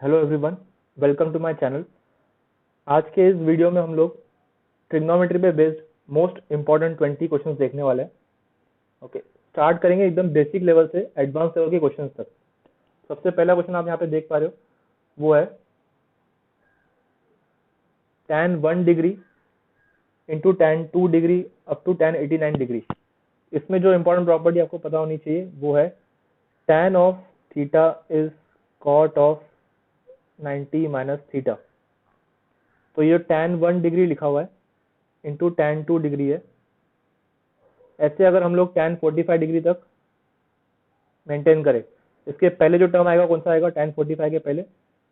Hello everyone, welcome to my channel. आज के इस वीडियो में हम लोग ट्रिग्नोमेट्री पे बेस्ड मोस्ट इम्पॉर्टेंट 20 क्वेश्चंस देखने वाले हैं। ओके, स्टार्ट करेंगे एकदम बेसिक लेवल से एडवांस लेवल के क्वेश्चंस तक। सबसे पहला क्वेश्चन आप यहाँ पे देख पा रहे हो वो है tan 1 degree into tan 2 degree up to tan 89 degree. इसमें जो इम्पोर्टेंट प्रॉपर्टी आपको पता होनी चाहिए वो है tan of theta is cot of 90 minus theta. तो ये tan 1 डिग्री लिखा हुआ है इंटू tan 2 डिग्री है। ऐसे अगर हम लोग tan 45 डिग्री तक मेंटेन करें, इसके पहले जो टर्म आएगा कौन सा आएगा? tan 45 के पहले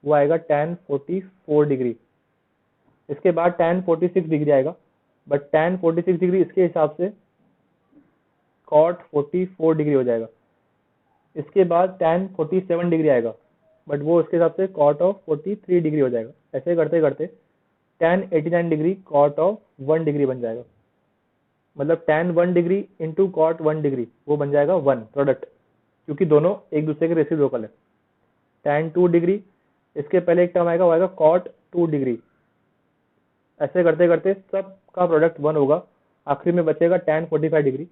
वो आएगा tan 44 डिग्री। इसके बाद tan 46 डिग्री आएगा, बट tan 46 डिग्री इसके हिसाब से cot 44 डिग्री हो जाएगा। इसके बाद tan 47 डिग्री आएगा, बट वो उसके हिसाब से cot ऑफ 43 डिग्री हो जाएगा। ऐसे करते करते tan 89 degree cot of 1 degree बन जाएगा। मतलब tan 1 degree into cot 1 degree वो बन जाएगा 1 प्रोडक्ट, क्योंकि दोनों एक दूसरे के रेसिप्रोकल है। tan 2 डिग्री इसके पहले एक टर्म आएगा, वो आएगा cot 2 डिग्री। ऐसे करते करते सब का प्रोडक्ट 1 होगा। आखिर में बचेगा tan 45 डिग्री,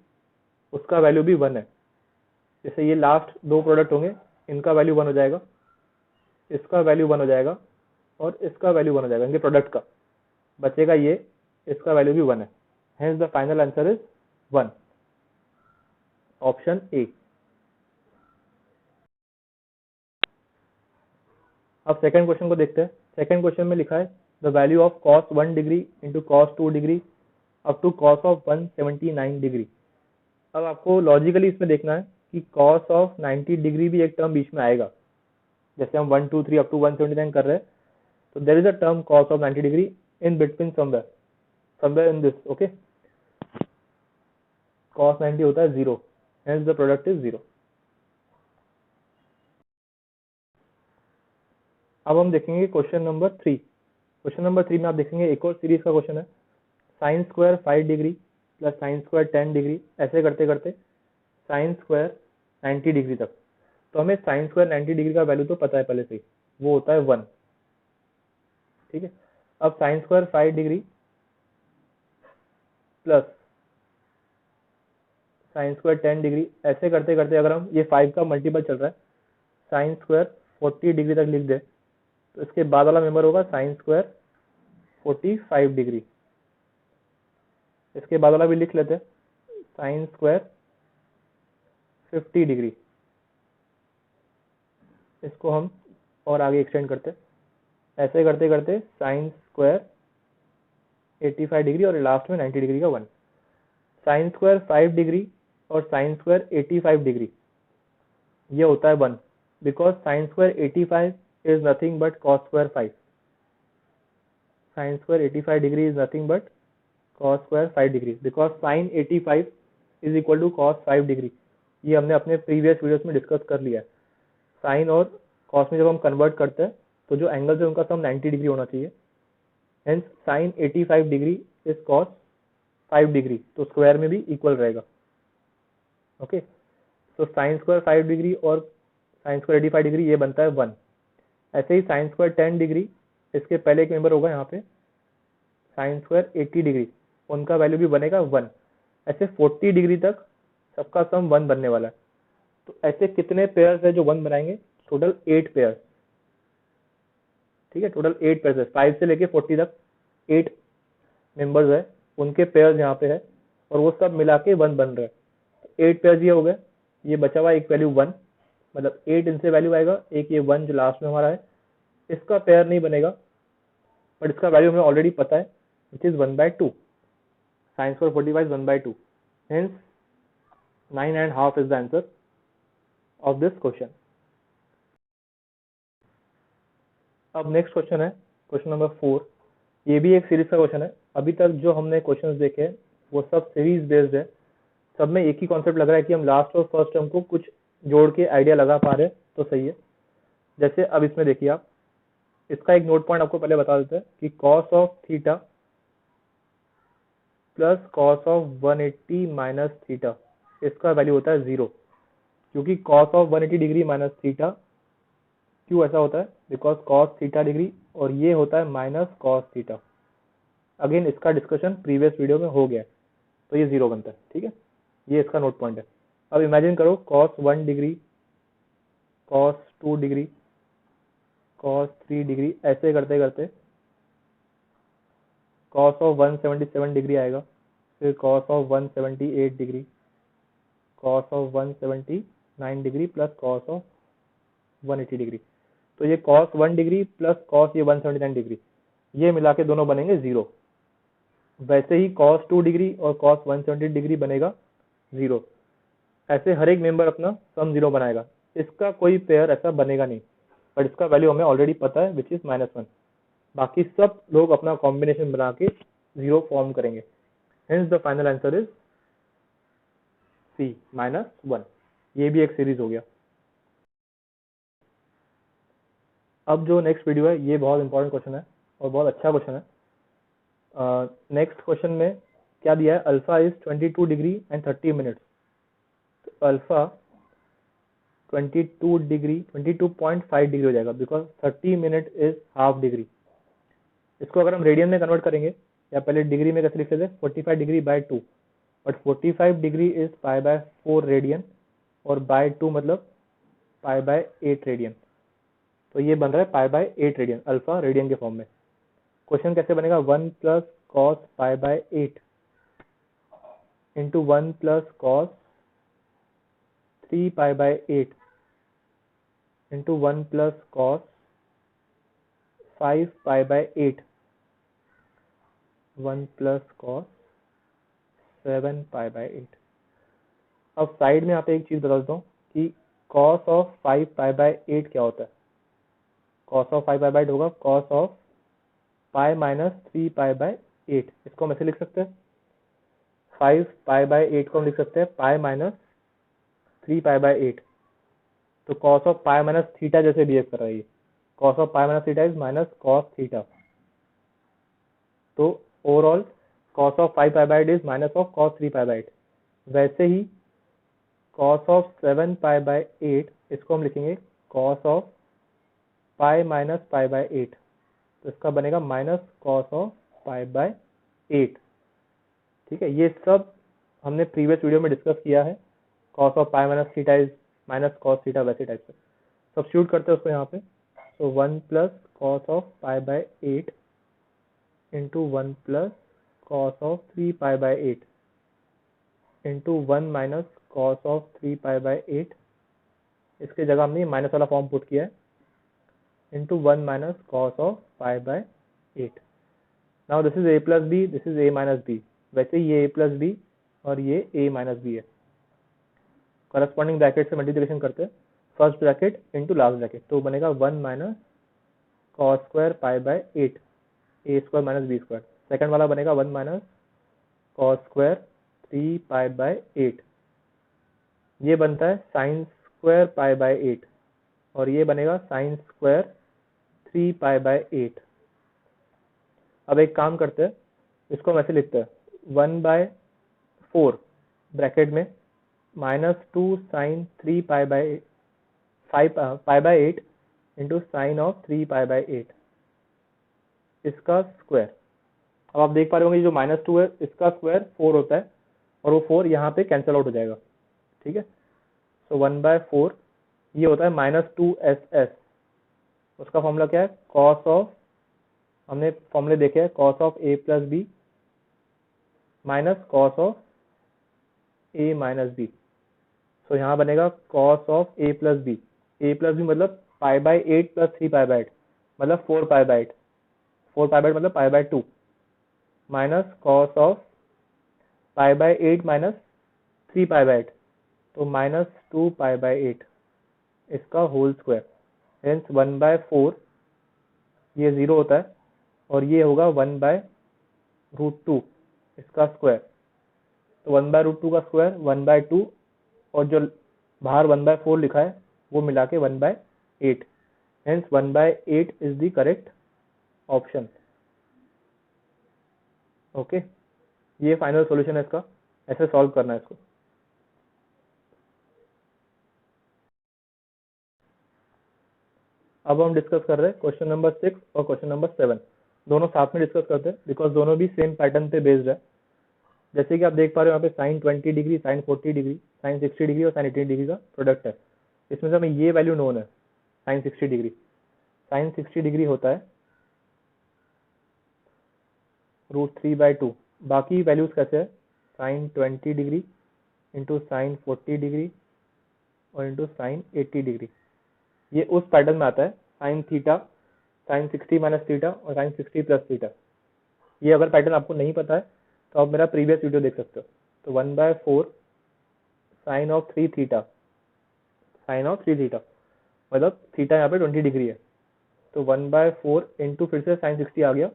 उसका वैल्यू भी 1 है। जैसे ये लास्ट दो प्रोडक्ट होंगे, इनका वैल्यू 1 हो जाएगा, इसका वैल्यू 1 हो जाएगा और इसका वैल्यू 1 हो जाएगा। इनके प्रोडक्ट का बचेगा ये, इसका वैल्यू भी 1 है। Hence the final answer is 1, option A. अब सेकंड क्वेश्चन को देखते हैं। सेकंड क्वेश्चन में लिखा है the value of cos 1 degree into cos 2 degree up to cos of 179 degree. अब आपको लॉजिकली इसमें देखना है कि cos ऑफ 90 डिग्री भी एक टर्म बीच में आएगा। जैसे हम 1 2 3 अप टू 179 कर रहे हैं, तो there is a term cos of 90 degree in between somewhere in this. Okay, cos 90 होता है 0, हेंस द प्रोडक्ट इज 0। अब हम देखेंगे क्वेश्चन नंबर 3। क्वेश्चन नंबर 3 में आप देखेंगे एक और सीरीज का क्वेश्चन है, sign square 5 degree plus sine square 10 degree. ऐसे करते करते साइन स्क्वायर 90 डिग्री तक। तो हमें साइन स्क्वायर 90 डिग्री का वैल्यू तो पता है पहले से ही, वो होता है 1। ठीक है, अब sign square 5 degree plus sine square 10 degree. ऐसे करते करते अगर हम ये 5 का मल्टीपल चल रहा है, साइन स्क्वायर 40 डिग्री तक लिख दे, तो इसके बाद वाला मेंबर होगा साइन स्क्वायर 45 डिग्री। इसके बाद वाला भी लिख लेते हैं, साइन स्क्वायर 50 डिग्री। इसको हम और आगे एक्सटेंड करते हैं। ऐसे करते करते साइन स्क्वायर 85 डिग्री और लास्ट में 90 डिग्री का 1। साइन स्क्वायर 5 डिग्री और साइन स्क्वायर 85 डिग्री ये होता है 1, because sine square 85 is nothing but cos square 5। Sine square 85 degree is nothing but cos square 5 degree, because sine 85 is equal to cos 5 degree. ये हमने अपने previous videos में discuss कर लिया है। साइन और cos में जब हम कन्वर्ट करते हैं तो जो एंगल है उनका सम 90 डिग्री होना चाहिए। Hence sine 85 degree is cos 5 degree, तो स्क्वायर में भी इक्वल रहेगा। ओके, तो साइन स्क्वायर 5 डिग्री और साइन स्क्वायर 85 डिग्री ये बनता है 1। ऐसे ही साइन स्क्वायर 10 डिग्री, इसके पहले एक मेंबर होगा यहाँ पे साइन स्क्वायर 80 डिग्री, उनका वैल्यू भी बनेगा 1। ऐसे 40 डिग्री तक सबका सम 1 बनने वाला है। तो ऐसे कितने पेयर्स है जो 1 बनाएंगे? Total 8 pairs. ठीक है, टोटल 8 पेयर्स है, 5 से लेके 40 तक 8 मेंबर्स है, उनके पेयर्स यहाँ पे है और वो सब मिला के 1 बन रहा है। 8 पेयर्स ये हो गए, ये बचा हुआ एक वैल्यू 1, मतलब 8 इनसे वैल्यू आएगा, एक ये 1 जो लास्ट में हमारा है, इसका पेयर नहीं बनेगा, बट इसका वैल्यू हमें ऑलरेडी पता है, which is 1/2। Sine square 45 1/2, hence 9.5 is the answer of this question. अब नेक्स्ट क्वेश्चन है क्वेश्चन नंबर 4। ये भी एक सीरीज का क्वेश्चन है। अभी तक जो हमने क्वेश्चंस देखे हैं वो सब सीरीज बेस्ड है। सब में एक ही कॉन्सेप्ट लग रहा है कि हम लास्ट और फर्स्ट टर्म को कुछ जोड़ के आइडिया लगा पा रहे हैं, तो सही है। जैसे अब इसमें देखिए आप, इसका एक नोट पॉइंट आपको पहले बता देते हैं कि cos of theta plus cos of 180 minus theta, इसका वैल्यू होता है 0, क्योंकि cos of 180 degree minus theta क्यों ऐसा होता है? बिकॉज कॉस थीटा डिग्री और ये होता है माइनस कॉस थीटा। अगेन इसका डिस्कशन प्रीवियस वीडियो में हो गया है, तो ये 0 बनता है। ठीक है, ये इसका नोट पॉइंट है। अब इमेजिन करो cos 1 degree, cos 2 degree, cos 3 degree, ऐसे करते करते cos ऑफ 177 डिग्री आएगा, फिर cos of 178 degree, cos of 179 degree plus cos of 180 degree. तो ये cos 1 डिग्री प्लस cos ये 179 डिग्री, ये मिला के दोनों बनेंगे 0। वैसे ही cos 2 डिग्री और cos 170 डिग्री बनेगा 0। ऐसे हर एक मेंबर अपना सम 0 बनाएगा। इसका कोई पेयर ऐसा बनेगा नहीं, बट इसका वैल्यू हमें ऑलरेडी पता है विच इज -1। बाकी सब लोग अपना कॉम्बिनेशन बना के 0 फॉर्म करेंगे। Hence the final answer is C -1। ये भी एक सीरीज हो गया। अब जो नेक्स्ट वीडियो है ये बहुत इंपॉर्टेंट क्वेश्चन है और बहुत अच्छा क्वेश्चन है। नेक्स्ट क्वेश्चन में क्या दिया है? Alpha is 22 degree and 30 minutes. तो अल्फा 22 डिग्री 22.5 डिग्री हो जाएगा, because 30 minute is half degree. इसको अगर हम रेडियन में कन्वर्ट करेंगे, या पहले डिग्री में कैसे लिख सकते हैं? 45 degree by 2, but 45 degree is pi by 4 radian और बाय 2 मतलब पाई बाय 8 रेडियन। तो ये बन रहा है पाई बाय 8 रेडियन, अल्फा रेडियन के फॉर्म में। क्वेश्चन कैसे बनेगा? 1 plus cos pi by 8 into 1 plus cos 3 pi by 8 into 1 plus cos 5 pi by 8, 1 plus cos 7 pi by 8। अब साइड में यहाँ पे एक चीज बता देता हूँ कि कॉस ऑफ 5 पाई बाय 8 क्या होता है? कॉस ऑफ 5 पाई बाय 8 होगा cos of pi minus 3 pi by 8। इसको हम ऐसे लिख सकते हैं, 5 पाई बाय 8 को हम लिख सकते हैं पाई माइनस 3 पाई बाय 8। तो cos of pi minus theta जैसे बिहेव कर रहा है ये। Cos of pi minus theta is minus cos theta. तो overall cos of 5 pi by 8 is minus of cos 3 pi by 8। वैसे ही कॉस ऑफ 7 पाई बाय 8, इसको हम लिखेंगे cos of pi minus pi by 8। तो इसका बनेगा minus cos of pi by 8। ठीक है, ये सब हमने प्रीवियस वीडियो में डिस्कस किया है। Cos of pi minus theta is minus cos theta, वैसे टाइप से सब्स्टिट्यूट करते हैं उसको यहाँ पे। तो 1 plus cos of pi by 8 into 1 plus cos of 3 pi by 8 into 1 minus cos of 3 pi by 8। इसके जगह हमने माइनस वाला फॉर्म पुट किया है, into 1 minus cos of pi by 8। Now this is a plus B, this is a minus B. वैसे ये a plus B और ये a माइनस बी है। करस्पॉन्डिंग ब्रैकेट से मल्टीप्लिकेशन करते हैं, first bracket into last bracket, तो बनेगा 1 minus cos square pi by 8 a square minus B square. Second वाला बनेगा 1 minus cos square 3 pi by 8। ये बनता है साइन स्क्वायर पाई बाय 8 और ये बनेगा साइन स्क्वायर 3 पाई बाय 8। अब एक काम करते हैं, इसको हम ऐसे लिखते हैं 1 बाय 4 ब्रैकेट में minus 2 sine 3 pi by 5 pi by 8 into sine of 3 pi by 8, इसका स्क्वायर। अब आप देख पा रहे होंगे जो -2 है इसका स्क्वायर 4 होता है और वो 4 यहाँ पे कैंसिल आउट हो जाएगा। ठीक है, सो 1 बाय 4 ये होता है -2ss। उसका फॉर्मूला क्या है? कॉस ऑफ, हमने फॉर्मूले देखे हैं, cos of a plus B minus cos of a minus B. So यहाँ बनेगा cos of a plus B. a plus B मतलब pi by 8 plus 3 pi by 8 मतलब 4 पाई बाय 8। 4 पाई बाय 8 मतलब pi bye 2 minus cos of pi by 8 minus 3 pi by 8, तो minus 2 pi by 8 इसका whole square. Hence 1 बाय 4 ये 0 होता है और ये होगा 1 बाय रूट 2 इसका स्क्वायर। तो 1 बाय रूट 2 का स्क्वायर 1 बाय 2 और जो बाहर 1 बाय 4 लिखा है वो मिला के 1 by 8। Hence 1 by 8 is the correct option. Okay, ये फाइनल सॉल्यूशन है इसका। ऐसे सॉल्व करना है इसको। अब हम डिस्कस कर रहे हैं क्वेश्चन नंबर 6 और क्वेश्चन नंबर 7, दोनों साथ में डिस्कस करते हैं बिकॉज दोनों भी सेम पैटर्न पे बेस्ड है। जैसे कि आप देख पा रहे हो यहाँ पे sine 20 degree, sine 40 degree, sine 60 degree और साइन 80 डिग्री का प्रोडक्ट है। इसमें से हमें ये वैल्यू नोन है, साइन 60 डिग्री। साइन 60 डिग्री होता है √3/2। बाकी वैल्यूज कैसे है, sine 20 degree into sine 40 degree और इंटू साइन 80 डिग्री। ये उस पैटर्न में आता है, sine theta, sine 60 minus theta और साइन 60 प्लस थीटा। ये अगर पैटर्न आपको नहीं पता है तो आप मेरा प्रीवियस वीडियो देख सकते हो। तो 1/4 sine of 3 theta, sine of 3 theta मतलब थीटा यहाँ पे 20 डिग्री है, तो 1/4 इंटू फिर से साइन 60 आ गया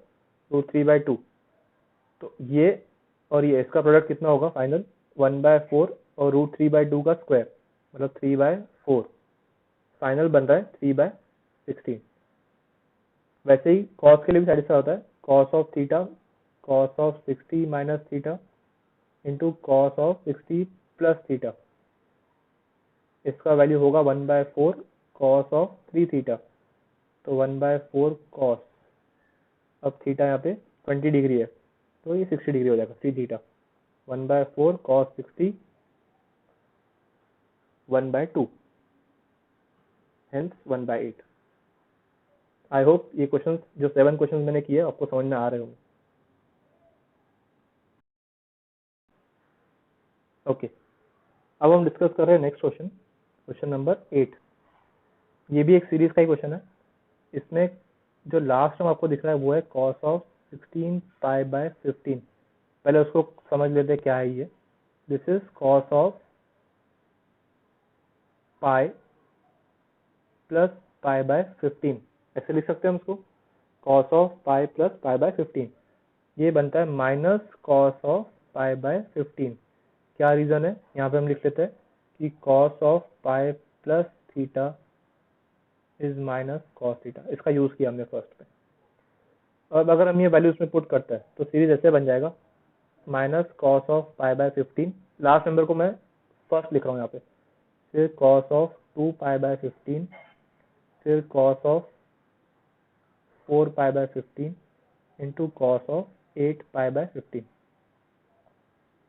√3/2। तो ये और ये इसका प्रोडक्ट कितना होगा फाइनल, 1/4 और √3/2 का स्क्वायर मतलब 3/4। फाइनल बन रहा है 3/16। वैसे ही कॉस के लिए भी सेटिस्फाई होता है, cos of theta, cos of 60 minus theta into cos of 60 plus theta. इसका वैल्यू होगा 1/4 कॉस ऑफ 3 थीटा, तो 1/4 कॉस, अब थीटा यहाँ पे 20 डिग्री है तो ये 60 डिग्री हो जाएगा 3 theta. 1/4 cos 60 1/2 hence 1/8। I hope ये क्वेश्चंस जो 7 क्वेश्चंस मैंने किए आपको समझ में आ रहे होंगे। ओके, अब हम डिस्कस कर रहे हैं नेक्स्ट क्वेश्चन, क्वेश्चन नंबर 8। ये भी एक सीरीज का ही क्वेश्चन है। इसमें जो लास्ट में आपको दिख रहा है वो है कॉस ऑफ 16 π/15। पहले उसको समझ लेते हैं क्या है ये। This is cos of pi plus π/15। ऐसे लिख सकते हैं हम इसको, कॉस ऑफ पाई प्लस π/15। ये बनता है माइनस कॉस ऑफ π/15। क्या रीजन है, यहाँ पे हम लिख लेते हैं कि cos of pi plus theta is minus cos theta. इसका यूज किया हमने फर्स्ट पे। अब अगर हम ये वैल्यू इसमें पुट करते हैं तो सीरीज ऐसे बन जाएगा, minus cos of π/15, last number को मैं फर्स्ट लिख रहा हूँ यहाँ पे, फिर कॉस ऑफ 2 π/15, फिर cos of 4 π/15 into cos of 8 π/15।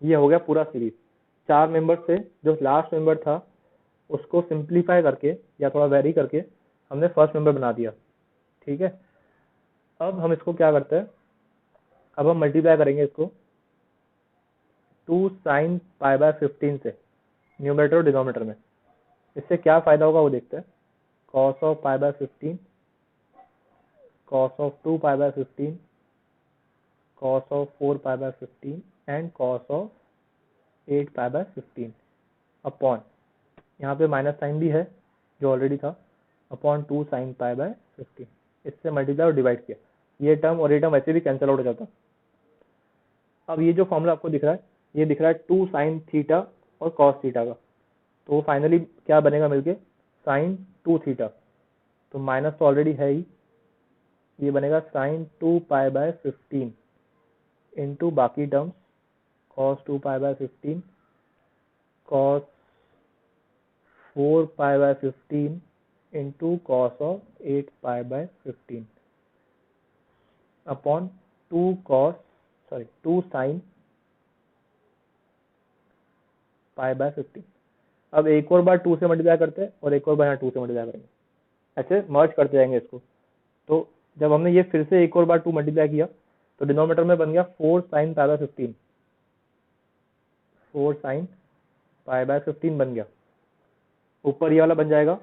ये हो गया पूरा सीरीज। 4 मेंबर से जो लास्ट मेंबर था उसको सिंप्लीफाई करके या थोड़ा वेरी करके हमने फर्स्ट मेंबर बना दिया। ठीक है, अब हम इसको क्या करते हैं, अब हम मल्टीप्लाई करेंगे इसको 2 साइन π/15 से न्यूमरेटर और डिनोमिनेटर में। इससे क्या फायदा होगा वो देखते हैं। Cos of π/15, cos of 2 π/15, cos of 4 π/15 and cos of 8 π/15 upon, यहाँ पे माइनस साइन भी है जो ऑलरेडी था, अपॉन 2 साइन π/15। इससे मल्टीप्लाई और डिवाइड किया, ये टर्म और ये टर्म वैसे भी कैंसिल आउट हो जाता। अब ये जो फॉर्मूला आपको दिख रहा है, ये दिख रहा है 2 साइन थीटा और कॉस थीटा का, तो फाइनली क्या बनेगा मिलके, साइन 2 थीटा। तो माइनस तो ऑलरेडी है ही, ये बनेगा साइन 2 π/15 इंटू बाकी terms cos 2 π/15, cos 4 π/15 into cos of 8 π/15 upon 2 sine π/15। अब एक और बार 2 से मल्टीप्लाई करते हैं और एक और बार यहाँ 2 से मल्टीप्लाई करेंगे, ऐसे मर्ज करते जाएंगे इसको। तो जब हमने ये फिर से एक और बार 2 मल्टीप्लाई किया तो डिनोमिनेटर में बन गया 4 साइन π/15, 4 साइन π/15 बन गया। ऊपर ये वाला बन जाएगा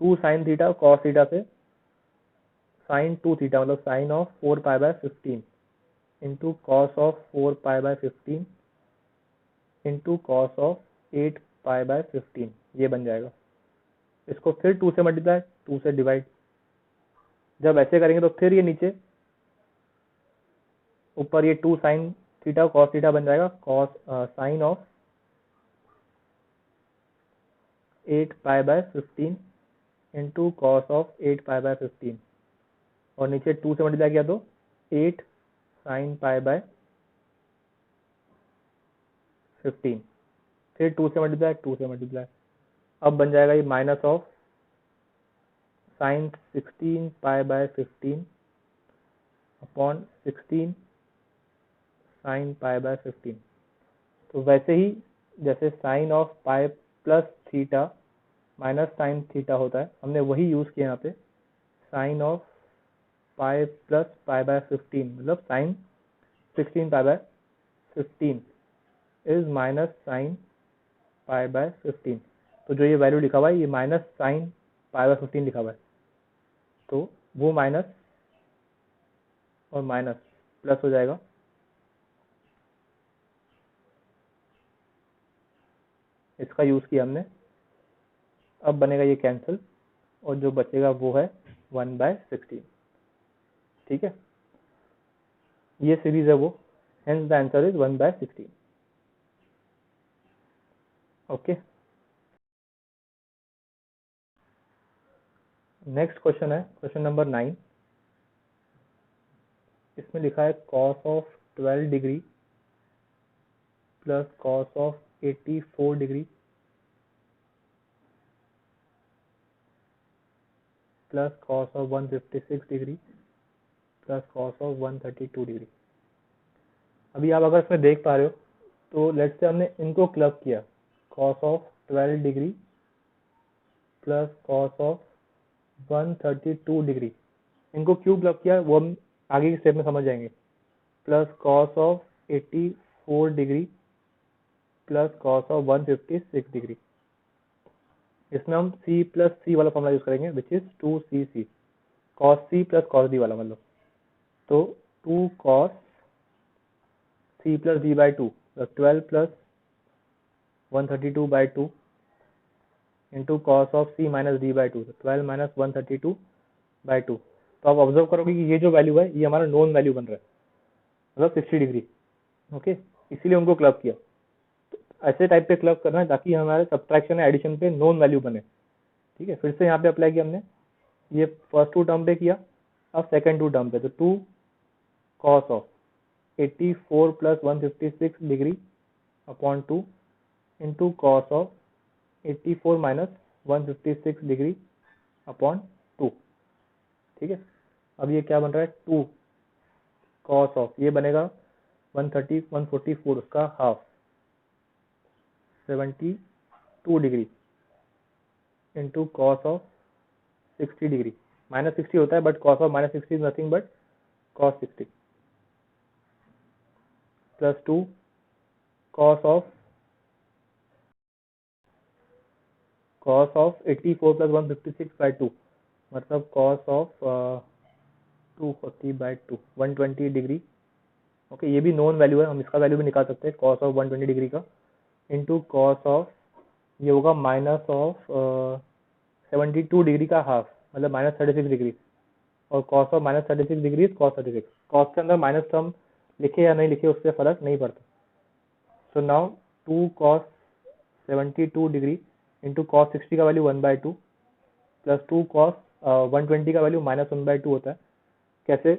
2 साइन थीटा कॉस थीटा से साइन 2 थीटा मतलब sine of 4 π/15 into cos of 4 π/15 into cos of 8 π/15, ये बन जाएगा। इसको फिर 2 से मल्टीप्लाई, 2 से डिवाइड। जब ऐसे करेंगे तो फिर ये नीचे ऊपर ये 2 साइन थीटा कॉस थीटा बन जाएगा, cos sine of 8 π/15 into cos of 8 π/15 और नीचे 2 से मल्टीप्लाई किया तो 8 साइन π/15, फिर 2 से मल्टीप्लाई, 2 से मल्टीप्लाई। अब बन जाएगा ये minus of sine 16 pi by 15 upon 16 sine pi by 15। तो वैसे ही जैसे sine of pi plus theta minus sine theta होता है, हमने वही यूज किया यहाँ पे। Sine of pi plus pi by 15 मतलब sine 16 pi by 15 is minus sine pi by 15। तो जो ये वैल्यू लिखा हुआ है ये माइनस साइन पाई बाय 15 लिखा हुआ है, तो वो माइनस और माइनस प्लस हो जाएगा। इसका यूज किया हमने, अब बनेगा ये कैंसिल और जो बचेगा वो है 1/16। ठीक है, ये सीरीज है वो, hence the answer is 1/16। Okay, next question है क्वेश्चन नंबर 9। इसमें लिखा है cos of 12 degree plus cos of 84 degree plus cos of 156 degree plus cos of 132 degree. अभी आप अगर इसमें देख पा रहे हो तो लेट्स से हमने इनको क्लब किया, cos of 12 degree plus cos of 132 degree. इनको क्यों क्लब किया वो हम आगे के स्टेप में समझ जाएंगे। Plus cos of 84 degree plus cos of 156 degree. इसमें हम c प्लस सी वाला फॉर्मूला यूज करेंगे which is 2cc, cos c plus cos d वाला मतलब। तो 2 cos c plus d by 2 12 plus 132 by 2 into cos of c minus D by 2, 12 minus 132 by 2। तो आप observe करोगे कि ये जो वैल्यू है ये हमारा नोन वैल्यू बन रहा है, मतलब 60 डिग्री। ओके, इसीलिए उनको क्लब किया। तो ऐसे टाइप पे क्लब करना है ताकि हमारे सब्ट्रैक्शन या एडिशन पे नोन वैल्यू बने। ठीक है, फिर से यहाँ पे अप्लाई किया हमने, ये फर्स्ट टू टर्म पे किया, अब सेकंड टू टर्म पे। तो 2 cos of 84 plus 156 degree upon 2 into cos of 84 minus 156 degree upon 2। ठीक है, अब ये क्या बन रहा है 2 कॉस ऑफ, ये बनेगा 144 उसका half 72 degree into cos of 60 degree. Minus 60 होता है but cos of minus 60 is nothing but cos 60 plus 2 cos of 84 plus 156 by 2 मतलब cos of 240 by 2 120 degree. Okay, ये भी नोन वैल्यू है, हम इसका वैल्यू भी निकाल सकते हैं कॉस ऑफ 120 डिग्री का, इंटू कॉस ऑफ ये होगा माइनस ऑफ 72 डिग्री का हाफ मतलब माइनस 36 डिग्री, और cos of minus 36 degree is cos 36। Cos के अंदर माइनस टर्म लिखे या नहीं लिखे उससे फर्क नहीं पड़ता। So now 2 cos 72 degree into cos 60 का वैल्यू 1/2 प्लस 2 कॉस 120 का वैल्यू माइनस 1/2 होता है। कैसे,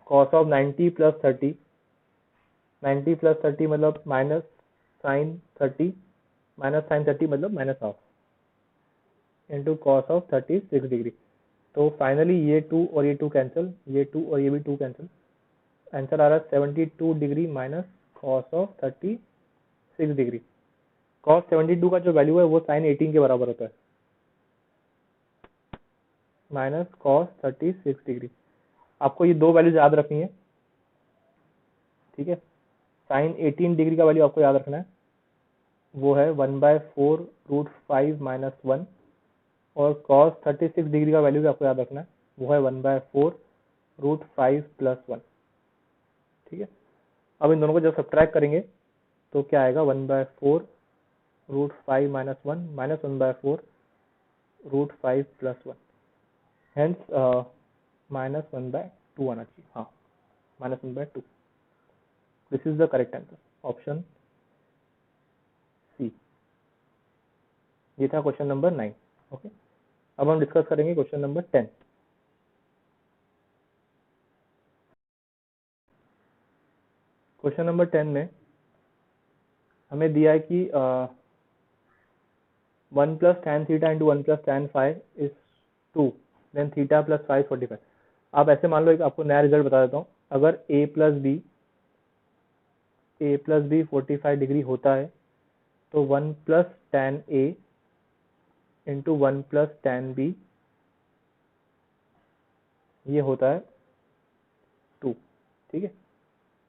कॉस ऑफ 90 प्लस 30, 90 प्लस 30 मतलब माइनस साइन 30, माइनस साइन 30 मतलब minus half into cos of 36 degree. तो फाइनली ये 2 और ये 2 कैंसिल, ये 2 और ये भी 2 कैंसिल, आंसर आ रहा है 72 degree minus cos of 36 degree. Cos 72 का जो वैल्यू है वो साइन 18 के बराबर होता है माइनस कॉस 36 डिग्री। आपको ये दो वैल्यूज याद रखनी है। ठीक है, साइन 18 डिग्री का वैल्यू आपको याद रखना है, वो है 1/4 रूट 5 माइनस 1, और कॉस 36 डिग्री का वैल्यू भी आपको याद रखना है, वो है 1/4 रूट 5 प्लस 1। ठीक है, अब इन दोनों को जब सब्ट्रैक्ट करेंगे तो क्या आएगा 1/4 root 5 minus 1 minus 1/4 root 5 plus 1, hence minus 1/2 आना चाहिए। हाँ, minus 1/2। This is the correct answer, option C. ये था क्वेश्चन नंबर 9। ओके, अब हम डिस्कस करेंगे क्वेश्चन नंबर 10। क्वेश्चन नंबर 10 में हमें दिया है कि 1 plus tan theta into 1 plus tan five is 2, then theta plus 545। आप ऐसे मान लो, एक आपको नया रिजल्ट बता देता हूँ। अगर ए प्लस बी 45 डिग्री होता है तो 1 प्लस टेन ए इंटू 1 प्लस टेन बी ये होता है 2। ठीक है,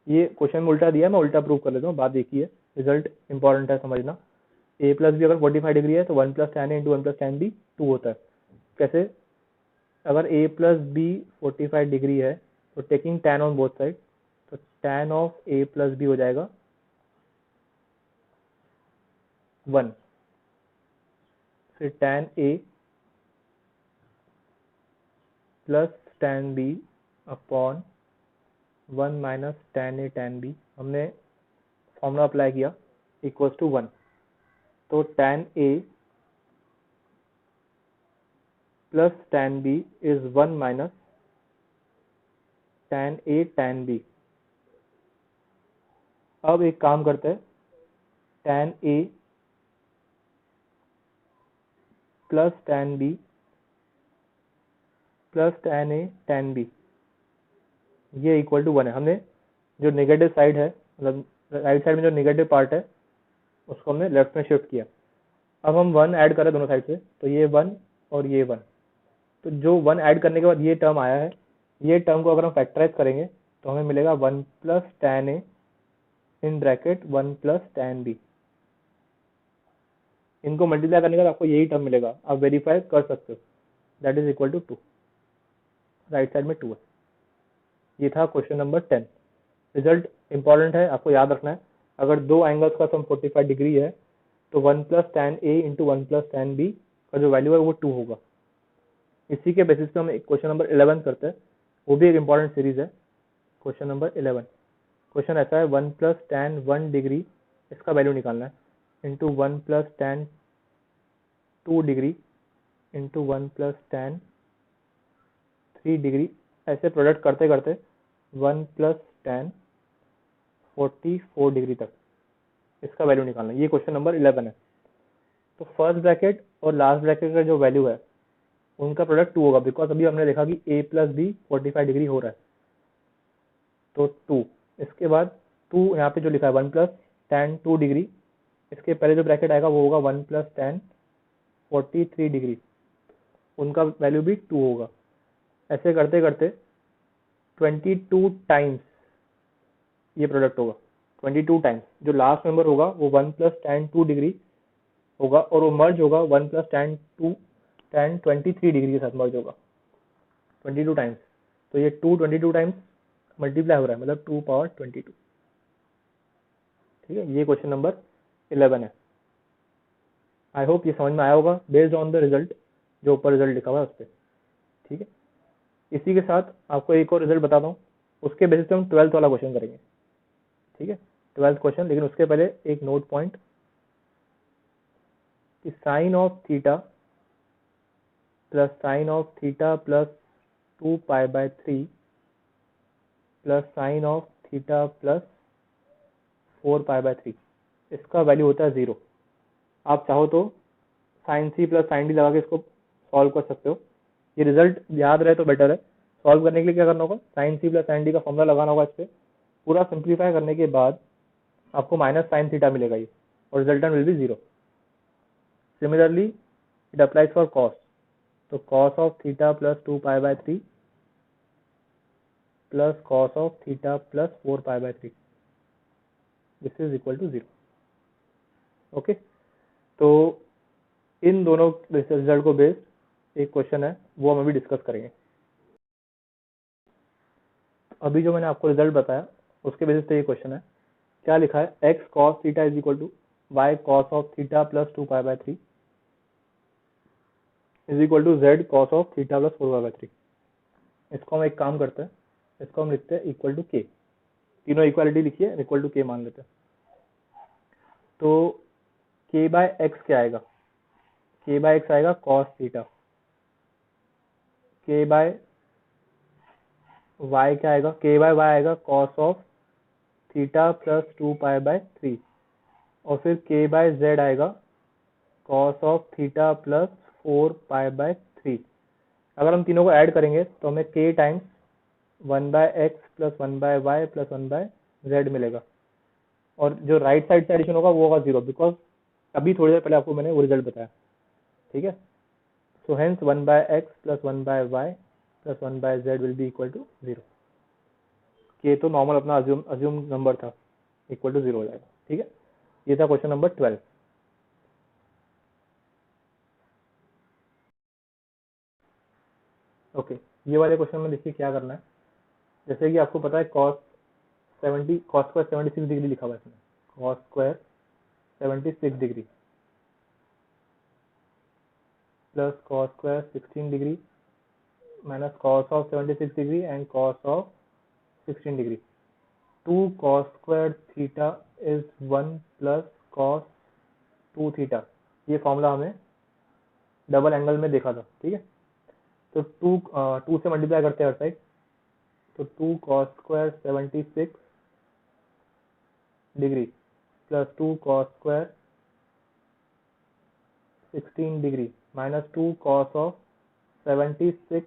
ये क्वेश्चन में उल्टा दिया है, मैं उल्टा प्रूव कर लेता हूँ, बात एक ही है, रिजल्ट इंपॉर्टेंट है समझना। ए प्लस बी अगर 45 डिग्री है तो 1 प्लस टेन ए इंटू 1 प्लस टेन बी 2 होता है। कैसे? अगर ए प्लस बी 45 डिग्री है तो taking tan on both side, तो tan of A plus B हो जाएगा 1, फिर tan A plus tan B upon 1 minus tan A tan B, हमने फॉर्मूला अप्लाई किया, इक्वल्स टू 1। तो tan A plus tan B is 1 minus tan A tan B. अब एक काम करते हैं, tan A plus tan B plus tan A tan B ये equal to 1 है। हमने जो नेगेटिव साइड है, मतलब राइट साइड में जो नेगेटिव पार्ट है उसको हमने लेफ्ट में शिफ्ट किया। अब हम 1 ऐड करें दोनों साइड से, तो ये 1 और ये 1, तो जो 1 ऐड करने के बाद ये टर्म आया है, ये टर्म को अगर हम फैक्टराइज करेंगे तो हमें मिलेगा 1 plus tan A in bracket 1 plus tan B. इनको मल्टीप्लाई करने के बाद आपको यही टर्म मिलेगा, आप वेरीफाई कर सकते हो, that is equal to 2। Right side में 2 है। ये था क्वेश्चन नंबर 10। रिजल्ट इंपॉर्टेंट है, आपको याद रखना है। अगर दो एंगल्स का सम 45 डिग्री है तो 1 प्लस tan ए इंटू 1 प्लस tan बी का जो वैल्यू है वो 2 होगा। इसी के बेसिस पे हम एक क्वेश्चन नंबर 11 करते हैं, वो भी एक इंपॉर्टेंट सीरीज है। क्वेश्चन नंबर 11, क्वेश्चन ऐसा है, 1 प्लस tan 1 डिग्री इसका वैल्यू निकालना है, into 1 plus tan 2 degree into 1 plus tan 3 degree, ऐसे प्रोडक्ट करते करते 1 प्लस tan 44 डिग्री तक इसका वैल्यू निकालना है। ये क्वेश्चन नंबर 11 है। तो फर्स्ट ब्रैकेट और लास्ट ब्रैकेट का जो वैल्यू है उनका प्रोडक्ट 2 होगा, बिकॉज अभी हमने देखा कि a प्लस बी 45 डिग्री हो रहा है, तो 2। इसके बाद 2 यहाँ पे जो लिखा है 1 प्लस tan 2 डिग्री, इसके पहले जो ब्रैकेट आएगा वो होगा 1 प्लस tan 43 डिग्री, उनका वैल्यू भी 2 होगा। ऐसे करते करते 22 टाइम्स ये प्रोडक्ट होगा। 22 टाइम्स जो लास्ट नंबर होगा वो 1 प्लस tan 2 डिग्री होगा, और वो मर्ज होगा 1 प्लस tan 23 डिग्री के साथ मर्ज होगा 22 टाइम्स। तो ये 22 टाइम्स मल्टीप्लाई हो रहा है, मतलब 2 पावर 22। ठीक है, ये क्वेश्चन नंबर 11 है। आई होप ये समझ में आया होगा, बेस्ड ऑन द रिजल्ट, जो ऊपर रिजल्ट लिखा हुआ है उस पर। ठीक है, इसी के साथ आपको एक और रिजल्ट बताता हूँ, उसके बेसिस पे हम 12th वाला क्वेश्चन करेंगे। ठीक है, 12th क्वेश्चन, लेकिन उसके पहले एक नोट पॉइंट कि sine of theta plus sine of theta plus 2 pi by 3 plus sine of theta plus 4 pi by 3, इसका वैल्यू होता है 0। आप चाहो तो sine C plus sine D लगा के इसको सॉल्व कर सकते हो। ये रिजल्ट याद रहे तो बेटर है। सॉल्व करने के लिए क्या करना होगा, sine C plus sine D का फॉर्मूला लगाना होगा इस पर। पूरा सिंप्लीफाई करने के बाद आपको माइनस साइन थीटा मिलेगा ये, और resultant will be 0। Similarly it applies for cos, तो cos of theta plus 2 pi by 3 plus cos of theta plus 4 pi by 3, this is equal to 0। Okay, तो इन दोनों रिजल्ट को बेस्ड एक question है, वो हम अभी डिस्कस करेंगे। अभी जो मैंने आपको रिजल्ट बताया उसके बेसिस पे ये क्वेश्चन है। क्या लिखा है, x cos theta is equal to y cos of theta plus 2 pi by 3 is equal to z cos of theta plus 4 pi by 3। इसको हम एक काम करते हैं, इसको हम लिखते हैं इक्वल टू के, तीनों इक्वालिटी लिखिए, इक्वल टू के मान लेते हैं। तो के बाय एक्स क्या आएगा, के बाय एक्स आएगा कॉस थीटा, के बाय वाई क्या आएगा, के बाय वाई आएगा cos of theta plus 2 pi by 3, और फिर के बाय जेड आएगा cos of theta plus 4 pi by 3। अगर हम तीनों को ऐड करेंगे तो हमें k times 1/x plus 1/y plus 1/z मिलेगा, और जो राइट साइड से एडिशन होगा वो होगा 0, बिकॉज अभी थोड़ी देर पहले आपको मैंने वो रिजल्ट बताया, ठीक है। So hence 1/x plus 1/y plus 1/z will be equal to 0। ये तो नॉर्मल अपना अज्यूम नंबर था, इक्वल टू 0 हो जाएगा, ठीक है। ये था क्वेश्चन नंबर 12। ओके, ये वाले क्वेश्चन में देखिए क्या करना है। जैसे कि आपको पता है cos स्क्वायर 76 डिग्री लिखा हुआ है इसमें, cos square 76 degree plus cos square 16 degree minus cos of 76 degree and cos of 16 degree. 2 cos square theta is 1 plus cos 2 theta. ये फॉर्मूला हमें डबल एंगल में देखा था, ठीक है। तो 2 से मल्टीप्लाई करते हैं हर साइड, तो 2 cos square 76 degree plus 2 cos square 16 degree minus 2 cos of 76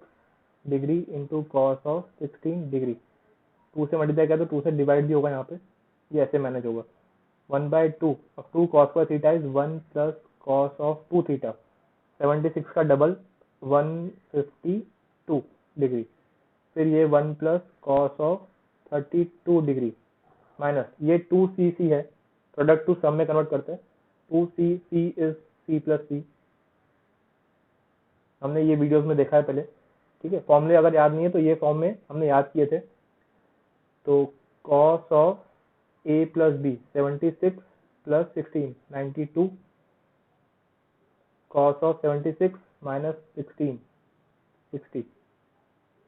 degree into cos of 16 degree. 2 से मल्टीप्लाई किया तो 2 से डिवाइड भी होगा यहाँ पे, ये ऐसे मैनेज होगा। 1/2 अब 2 cos square theta is 1 plus cos of 2 theta, 76 का डबल 152 डिग्री, फिर ये 1 plus cos of 32 degree minus ये 2cc है, प्रोडक्ट टू सम में कन्वर्ट करते हैं, 2cc इज c प्लस सी। हमने ये वीडियोस में देखा है पहले, ठीक है। फॉर्मूले अगर याद नहीं है तो ये फॉर्म में हमने याद किए थे। तो cos of a plus b 76 plus 16 92, cos of 76 minus 16 60,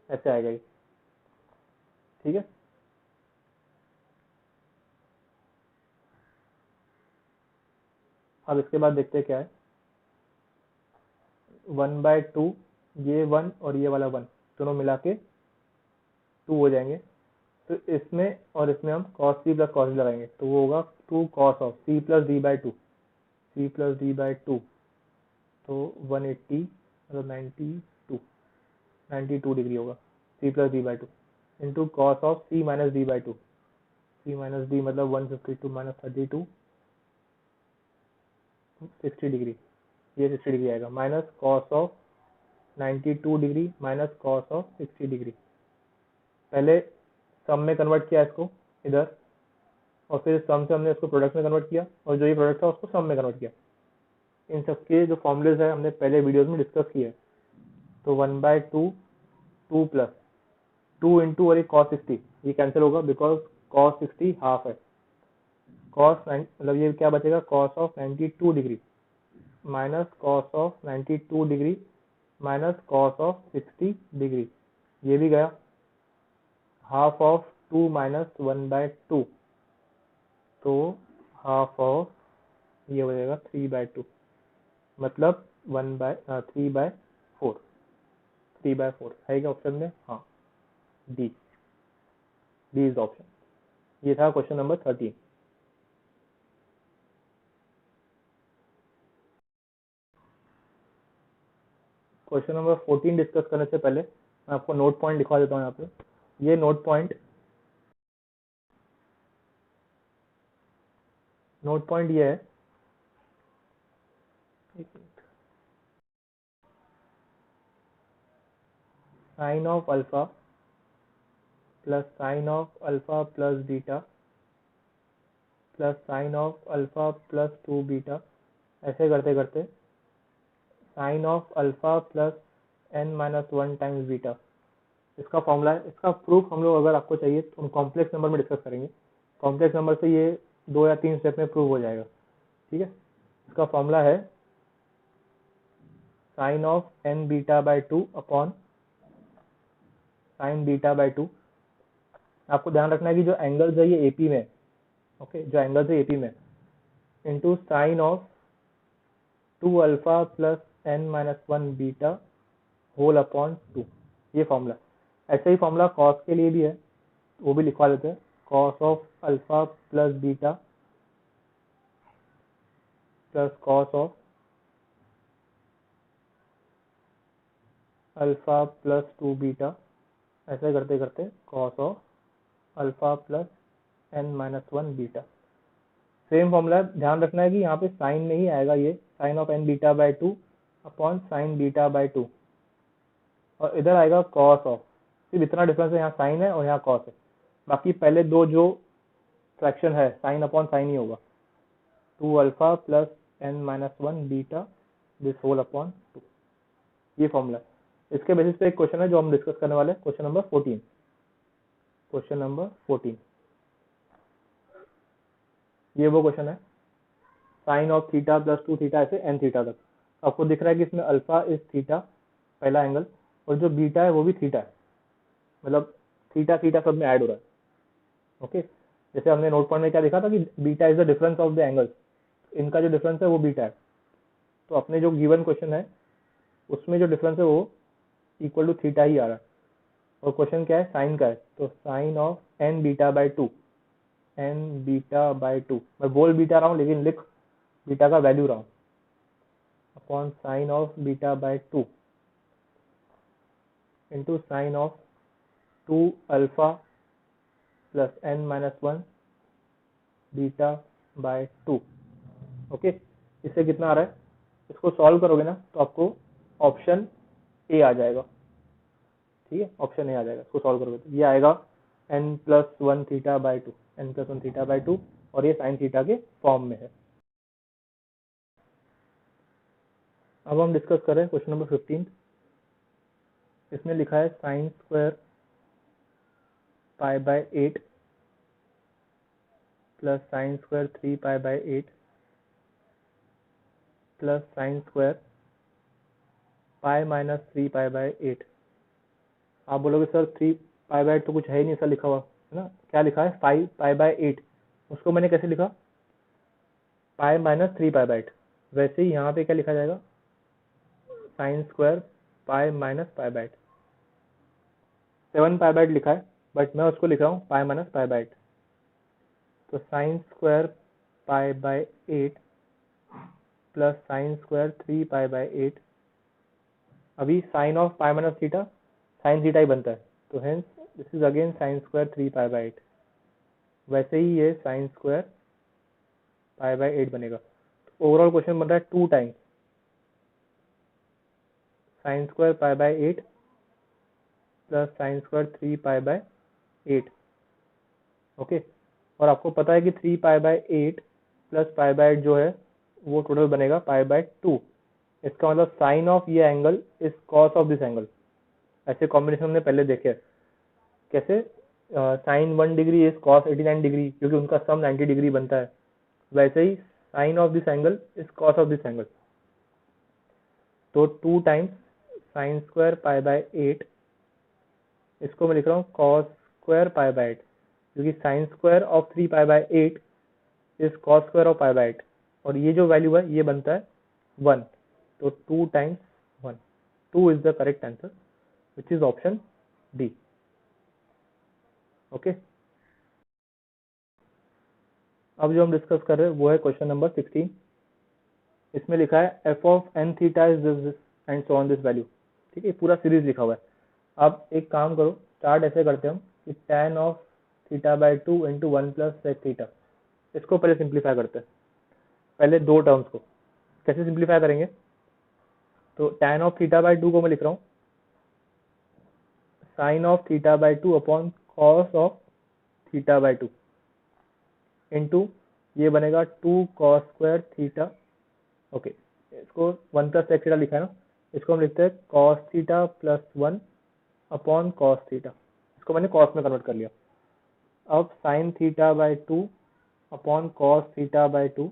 ऐसे आएगा ये, ठीक है। अब इसके बाद देखते हैं क्या है। 1/2 ये 1 और ये वाला 1 दोनों मिला के 2 हो जाएंगे। तो इसमें और इसमें हम cos c plus cos d लगाएंगे तो वो होगा 2 cos of c plus d/2, c plus d/2, तो 180 मतलब 92 डिग्री होगा, c plus d/2 into cos of c minus d/2, c minus d मतलब 152 माइनस 32 60 डिग्री, ये 60 डिग्री आएगा, minus cos of 92 degree minus cos of 60 degree. पहले सम में convert किया इसको इधर, और फिर सम से हमने इसको प्रोडक्ट में कन्वर्ट किया, और जो ये प्रोडक्ट था उसको सम में कन्वर्ट किया। इन सबके जो फॉर्मूलेज है हमने पहले वीडियोस में डिस्कस किए। तो 1/2 2 प्लस 2 इंटू और एक cos 60, ये कैंसिल होगा बिकॉज cos 60 हाफ है। मतलब ये क्या बचेगा, cos of 92 degree minus cos of 92 degree minus cos of 60 degree, ये भी गया। हाफ ऑफ 2 माइनस 1/2, तो हाफ ऑफ ये हो जाएगा 3/2, मतलब 3/4, 3/4 है क्या ऑप्शन में? हाँ, डी, डी इज ऑप्शन। ये था question number 13। Question number 14 discuss करने से पहले मैं आपको नोट पॉइंट दिखा देता हूँ यहाँ पे। ये नोट पॉइंट ये है, sine of alpha plus sine of alpha plus beta plus sine of alpha plus 2 beta, ऐसे करते करते sine of alpha plus n minus 1 times beta. इसका फॉर्मूला है, इसका प्रूफ हम लोग अगर आपको चाहिए तो हम कॉम्प्लेक्स नंबर में डिस्कस करेंगे। कॉम्प्लेक्स नंबर से ये 2 या 3 स्टेप में प्रूव हो जाएगा, ठीक है। इसका फॉर्मूला है sine of n beta by 2 upon sine beta by 2। आपको ध्यान रखना है कि जो एंगल्स है ये एपी में, ओके, जो एंगल्स है एपी में, into sine of 2 alpha plus n minus 1 beta whole upon 2, ये फॉर्मूला। ऐसे ही फॉर्मूला कॉस के लिए भी है, वो भी लिखवा देते हैं। Cos of alpha plus beta plus cos of alpha plus 2 beta, ऐसे करते करते cos of alpha plus n minus 1 beta. Same formula है, ध्यान रखना है कि यहाँ पे साइन में ही आएगा, ये sine of n beta by 2 upon sine beta by 2, और इधर आएगा कॉस ऑफ, सिर्फ इतना डिफरेंस है, यहाँ साइन है और यहाँ कॉस है, बाकी पहले दो जो फ्रैक्शन है साइन अपॉन साइन ही होगा। 2 alpha plus n minus 1 beta this whole upon 2, ये फॉर्मूला है। इसके बेसिस पे एक क्वेश्चन है जो हम डिस्कस करने वाले हैं, क्वेश्चन नंबर 14। क्वेश्चन नंबर 14 ये वो क्वेश्चन है, sine of theta plus 2 theta ऐसे n थीटा तक। आपको दिख रहा है कि इसमें अल्फा इज थीटा पहला एंगल, और जो बीटा है वो भी थीटा है, मतलब थीटा थीटा सब में ऐड हो रहा है। ओके, जैसे हमने नोट पॉइंट में क्या देखा था कि beta is the difference of the angles, इनका जो डिफरेंस है वो बीटा है। तो अपने जो गिवन क्वेश्चन है उसमें जो डिफरेंस है वो इक्वल टू थीटा ही आ रहा है, और क्वेश्चन क्या है, साइन का है, तो sine of n beta by 2, n beta by 2, मैं बोल बीटा रहा हूँ लेकिन लिख बीटा का वैल्यू रहा हूँ, upon sine of beta by 2 into sine of 2 alpha plus n minus 1 beta by 2। Okay, इससे कितना आ रहा है, इसको सॉल्व करोगे ना तो आपको ऑप्शन ए आ जाएगा। ठीक है, ऑप्शन ए आ जाएगा, इसको सॉल्व करोगे तो ये आएगा n plus 1 theta by 2, n plus 1 theta by 2, और ये साइन थीटा के फॉर्म में है। अब हम डिस्कस कर रहे हैं क्वेश्चन नंबर 15। इसमें लिखा है sign square pi by 8 plus sine square 3 pi by 8 plus sine square pi minus 3 pi by 8। आप बोलोगे सर 3 पाई बाय 8 तो कुछ है ही नहीं, सर लिखा हुआ है ना, क्या लिखा है 5 पाई बाय 8, उसको मैंने कैसे लिखा पाई माइनस 3 पाई बाय 8, वैसे ही यहाँ पे क्या लिखा जाएगा sign square pi minus pi by 8। 7 pi by 8 लिखा है बट मैं उसको लिख रहा हूँ पाई माइनस पाई बाय 8, तो sine square pi by 8 plus sine square 3 pi by 8। अभी sine of pi minus theta sine theta ही बनता है, तो hence this is again sine square 3 pi by 8, वैसे ही ये साइन स्क्वायर पाई बाय 8 बनेगा। तो ओवरऑल क्वेश्चन बन रहा है 2 times sine square pi by 8 plus sine square 3 pi by 8। Okay, और आपको पता है कि 3 pi by 8 plus pi by 8 जो है वो टोटल बनेगा पाई बाय 2। इसका मतलब साइन ऑफ ये angle is cos of this angle. ऐसे कॉम्बिनेशन हमने पहले देखे, कैसे sine 1 degree is cos 89 degree, क्योंकि उनका सम 90 डिग्री बनता है, वैसे ही sine of this angle is cos of this angle. तो 2 times sine square pi by 8, इसको मैं लिख रहा हूँ कॉस स्क्वायर पाई बाय 8, क्योंकि sine square of 3 pi by 8 is cos square of pi by 8, और ये जो वैल्यू है ये बनता है 1, तो 2 times 1, 2 is the correct answer which is option D. Okay, अब जो हम डिस्कस कर रहे हैं वो है क्वेश्चन नंबर 16। इसमें लिखा है F of N theta is this and so on this value. ठीक है, पूरा सीरीज लिखा हुआ है। अब एक काम करो, स्टार्ट ऐसे करते हैं हम कि tan of theta by 2 into 1 plus sec theta, इसको पहले सिंप्लीफाई करते हैं, पहले दो टर्म्स को। कैसे सिंप्लीफाई करेंगे, तो tan ऑफ थीटा बाय 2 को मैं लिख रहा हूँ sine of theta by 2 upon cos of theta by 2 into ये बनेगा 2 कॉस स्क्वायर थीटा। ओके, इसको 1 प्लस सेक थीटा लिखा है ना, इसको हम लिखते हैं cos theta plus 1 upon cos theta, इसको मैंने कॉस में कन्वर्ट कर लिया। अब sine theta by 2 upon cos theta by 2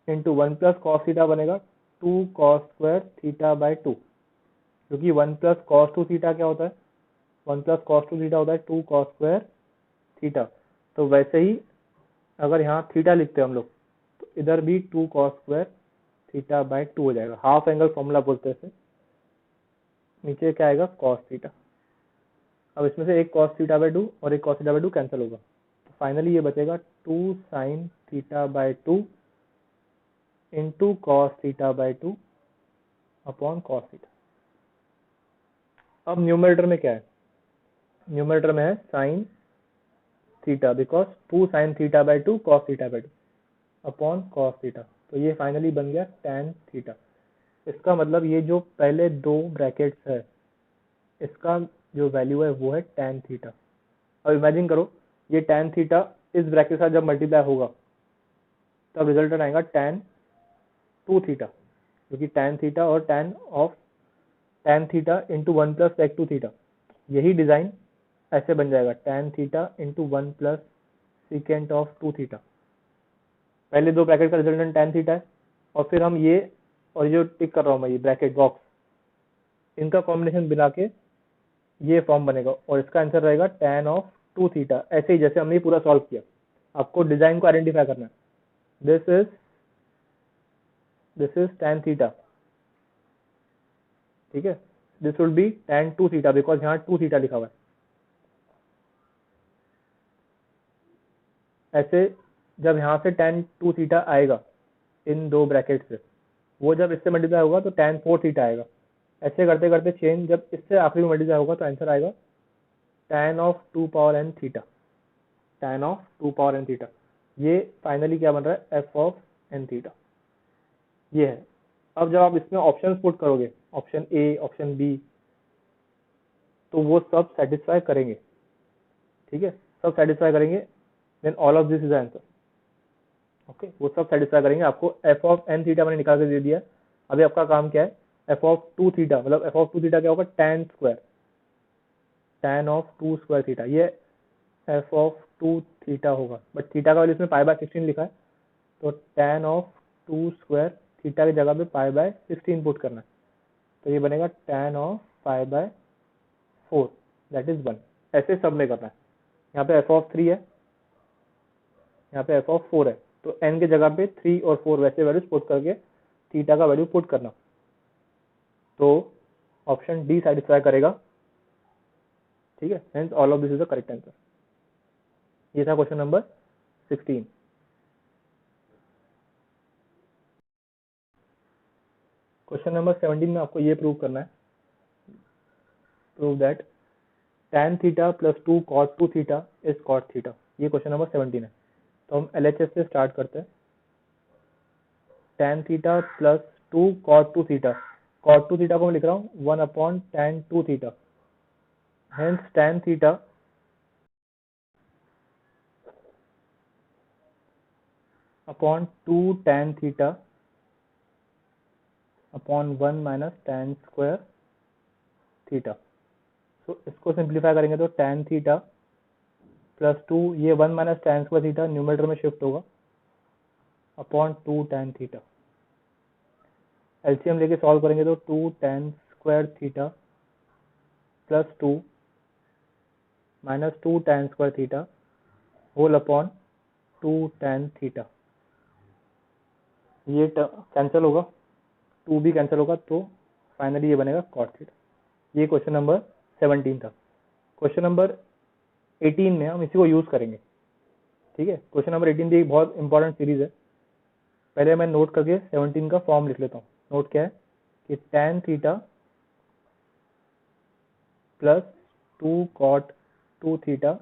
into 1 plus cos theta बनेगा 2 कॉस स्क्वायर थीटा बाय 2, क्योंकि 1 प्लस कॉस 2 थीटा क्या होता है, 1 प्लस कॉस 2 थीटा होता है 2 कॉस स्क्वायर थीटा। तो वैसे ही अगर यहाँ थीटा लिखते हैं हम लोग, तो इधर भी 2 कॉस स्क्वायर थीटा बाय 2 हो जाएगा, हाफ एंगल फॉर्मूला बोलते हैं इसे। नीचे क्या आएगा कॉस थीटा। अब इसमें से एक कॉस थीटा बाय 2 और एक कॉस थीटा बाय 2 कैंसिल होगा, तो फाइनली ये बचेगा 2 sine theta by 2 into cos theta by 2 upon cos theta. अब न्यूमरेटर में क्या है, न्यूमरेटर में है sine theta because 2 sine theta by 2 cos theta by 2 upon cos theta. तो ये फाइनली बन गया tan थीटा। इसका मतलब ये जो पहले दो ब्रैकेट्स है इसका जो वैल्यू है वो है tan थीटा। अब इमेजिन करो ये tan थीटा इस ब्रैकेट के साथ जब मल्टीप्लाई होगा तब रिजल्ट आएगा tan 2 थीटा, क्योंकि tan थीटा और tan theta into 1 plus sec 2 theta, यही डिजाइन ऐसे बन जाएगा tan theta into 1 plus secant of 2 theta. पहले दो ब्रैकेट का रिजल्टेंट tan थीटा है और फिर हम ये और ये जो टिक कर रहा हूँ मैं ये ब्रैकेट बॉक्स, इनका कॉम्बिनेशन मिला के ये फॉर्म बनेगा और इसका आंसर रहेगा tan ऑफ 2 थीटा। ऐसे ही जैसे हमने पूरा सॉल्व किया, आपको डिजाइन को आइडेंटिफाई करना है। दिस इज tan थीटा, ठीक है। This will be tan 2 theta because यहाँ 2 थीटा लिखा हुआ है। ऐसे जब यहाँ से tan 2 थीटा आएगा इन दो ब्रैकेट से, वो जब इससे मल्टीप्लाई होगा तो tan 4 थीटा आएगा। ऐसे करते करते चेंज जब इससे आखिरी में मल्टीप्लाई होगा तो आंसर आएगा tan of 2 power n theta, tan of 2 power n theta. ये फाइनली क्या बन रहा है f ऑफ n थीटा, ये है। अब जब आप इसमें ऑप्शंस पुट करोगे, ऑप्शन ए ऑप्शन बी, तो वो सब सेटिस्फाई करेंगे, ठीक है, सब सेटिस्फाई करेंगे। Then all of this is answer, okay, वो सब सेटिस्फाई करेंगे। आपको f ऑफ n थीटा मैंने निकाल के दे दिया। अभी आपका काम क्या है, f ऑफ 2 थीटा, मतलब f ऑफ 2 थीटा क्या होगा, tan square, tan of 2 square theta, ये f ऑफ 2 थीटा होगा। बट थीटा का वैल्यू इसमें पाई बाय 16 लिखा है, तो tan ऑफ 2 स्क्वायर थीटा की जगह पे पाई बाय 16 पुट करना है, तो ये बनेगा tan of pi bye 4 that is 1। ऐसे सब में करना है। यहाँ पे f ऑफ 3 है, यहाँ पे f ऑफ 4 है, तो n के जगह पे 3 और 4 वैसे वैल्यूज पुट करके थीटा का वैल्यू पुट करना, तो ऑप्शन डी सेटिस्फाई करेगा, ठीक है। Hence all of this is the correct answer. ये था क्वेश्चन नंबर 16। क्वेश्चन नंबर 17 में आपको ये प्रूव करना है, prove that tan theta plus 2 cot 2 theta is cot theta. ये क्वेश्चन नंबर 17 है। तो हम LHS से स्टार्ट करते हैं। tan theta plus 2 cot 2 theta, cot 2 theta को मैं लिख रहा हूँ 1 upon tan 2 theta, hence tan theta upon 2 tan theta upon 1 minus tan square theta. तो इसको सिंप्लीफाई करेंगे तो tan थीटा प्लस 2, ये 1 minus tan square theta numerator में शिफ्ट होगा अपॉन 2 tan थीटा। एलसीएम लेके सॉल्व करेंगे तो 2 tan square theta plus 2 minus 2 tan square theta whole upon 2 tan theta. ये कैंसिल होगा, 2 भी कैंसिल होगा, तो फाइनली ये बनेगा cot थीटा। ये क्वेश्चन नंबर 17 था। क्वेश्चन नंबर 18 में हम इसी को यूज करेंगे, ठीक है। क्वेश्चन नंबर 18 भी एक बहुत इंपॉर्टेंट सीरीज है। पहले मैं नोट करके 17 का फॉर्म लिख लेता हूँ। नोट क्या है कि tan theta plus 2 cot 2 theta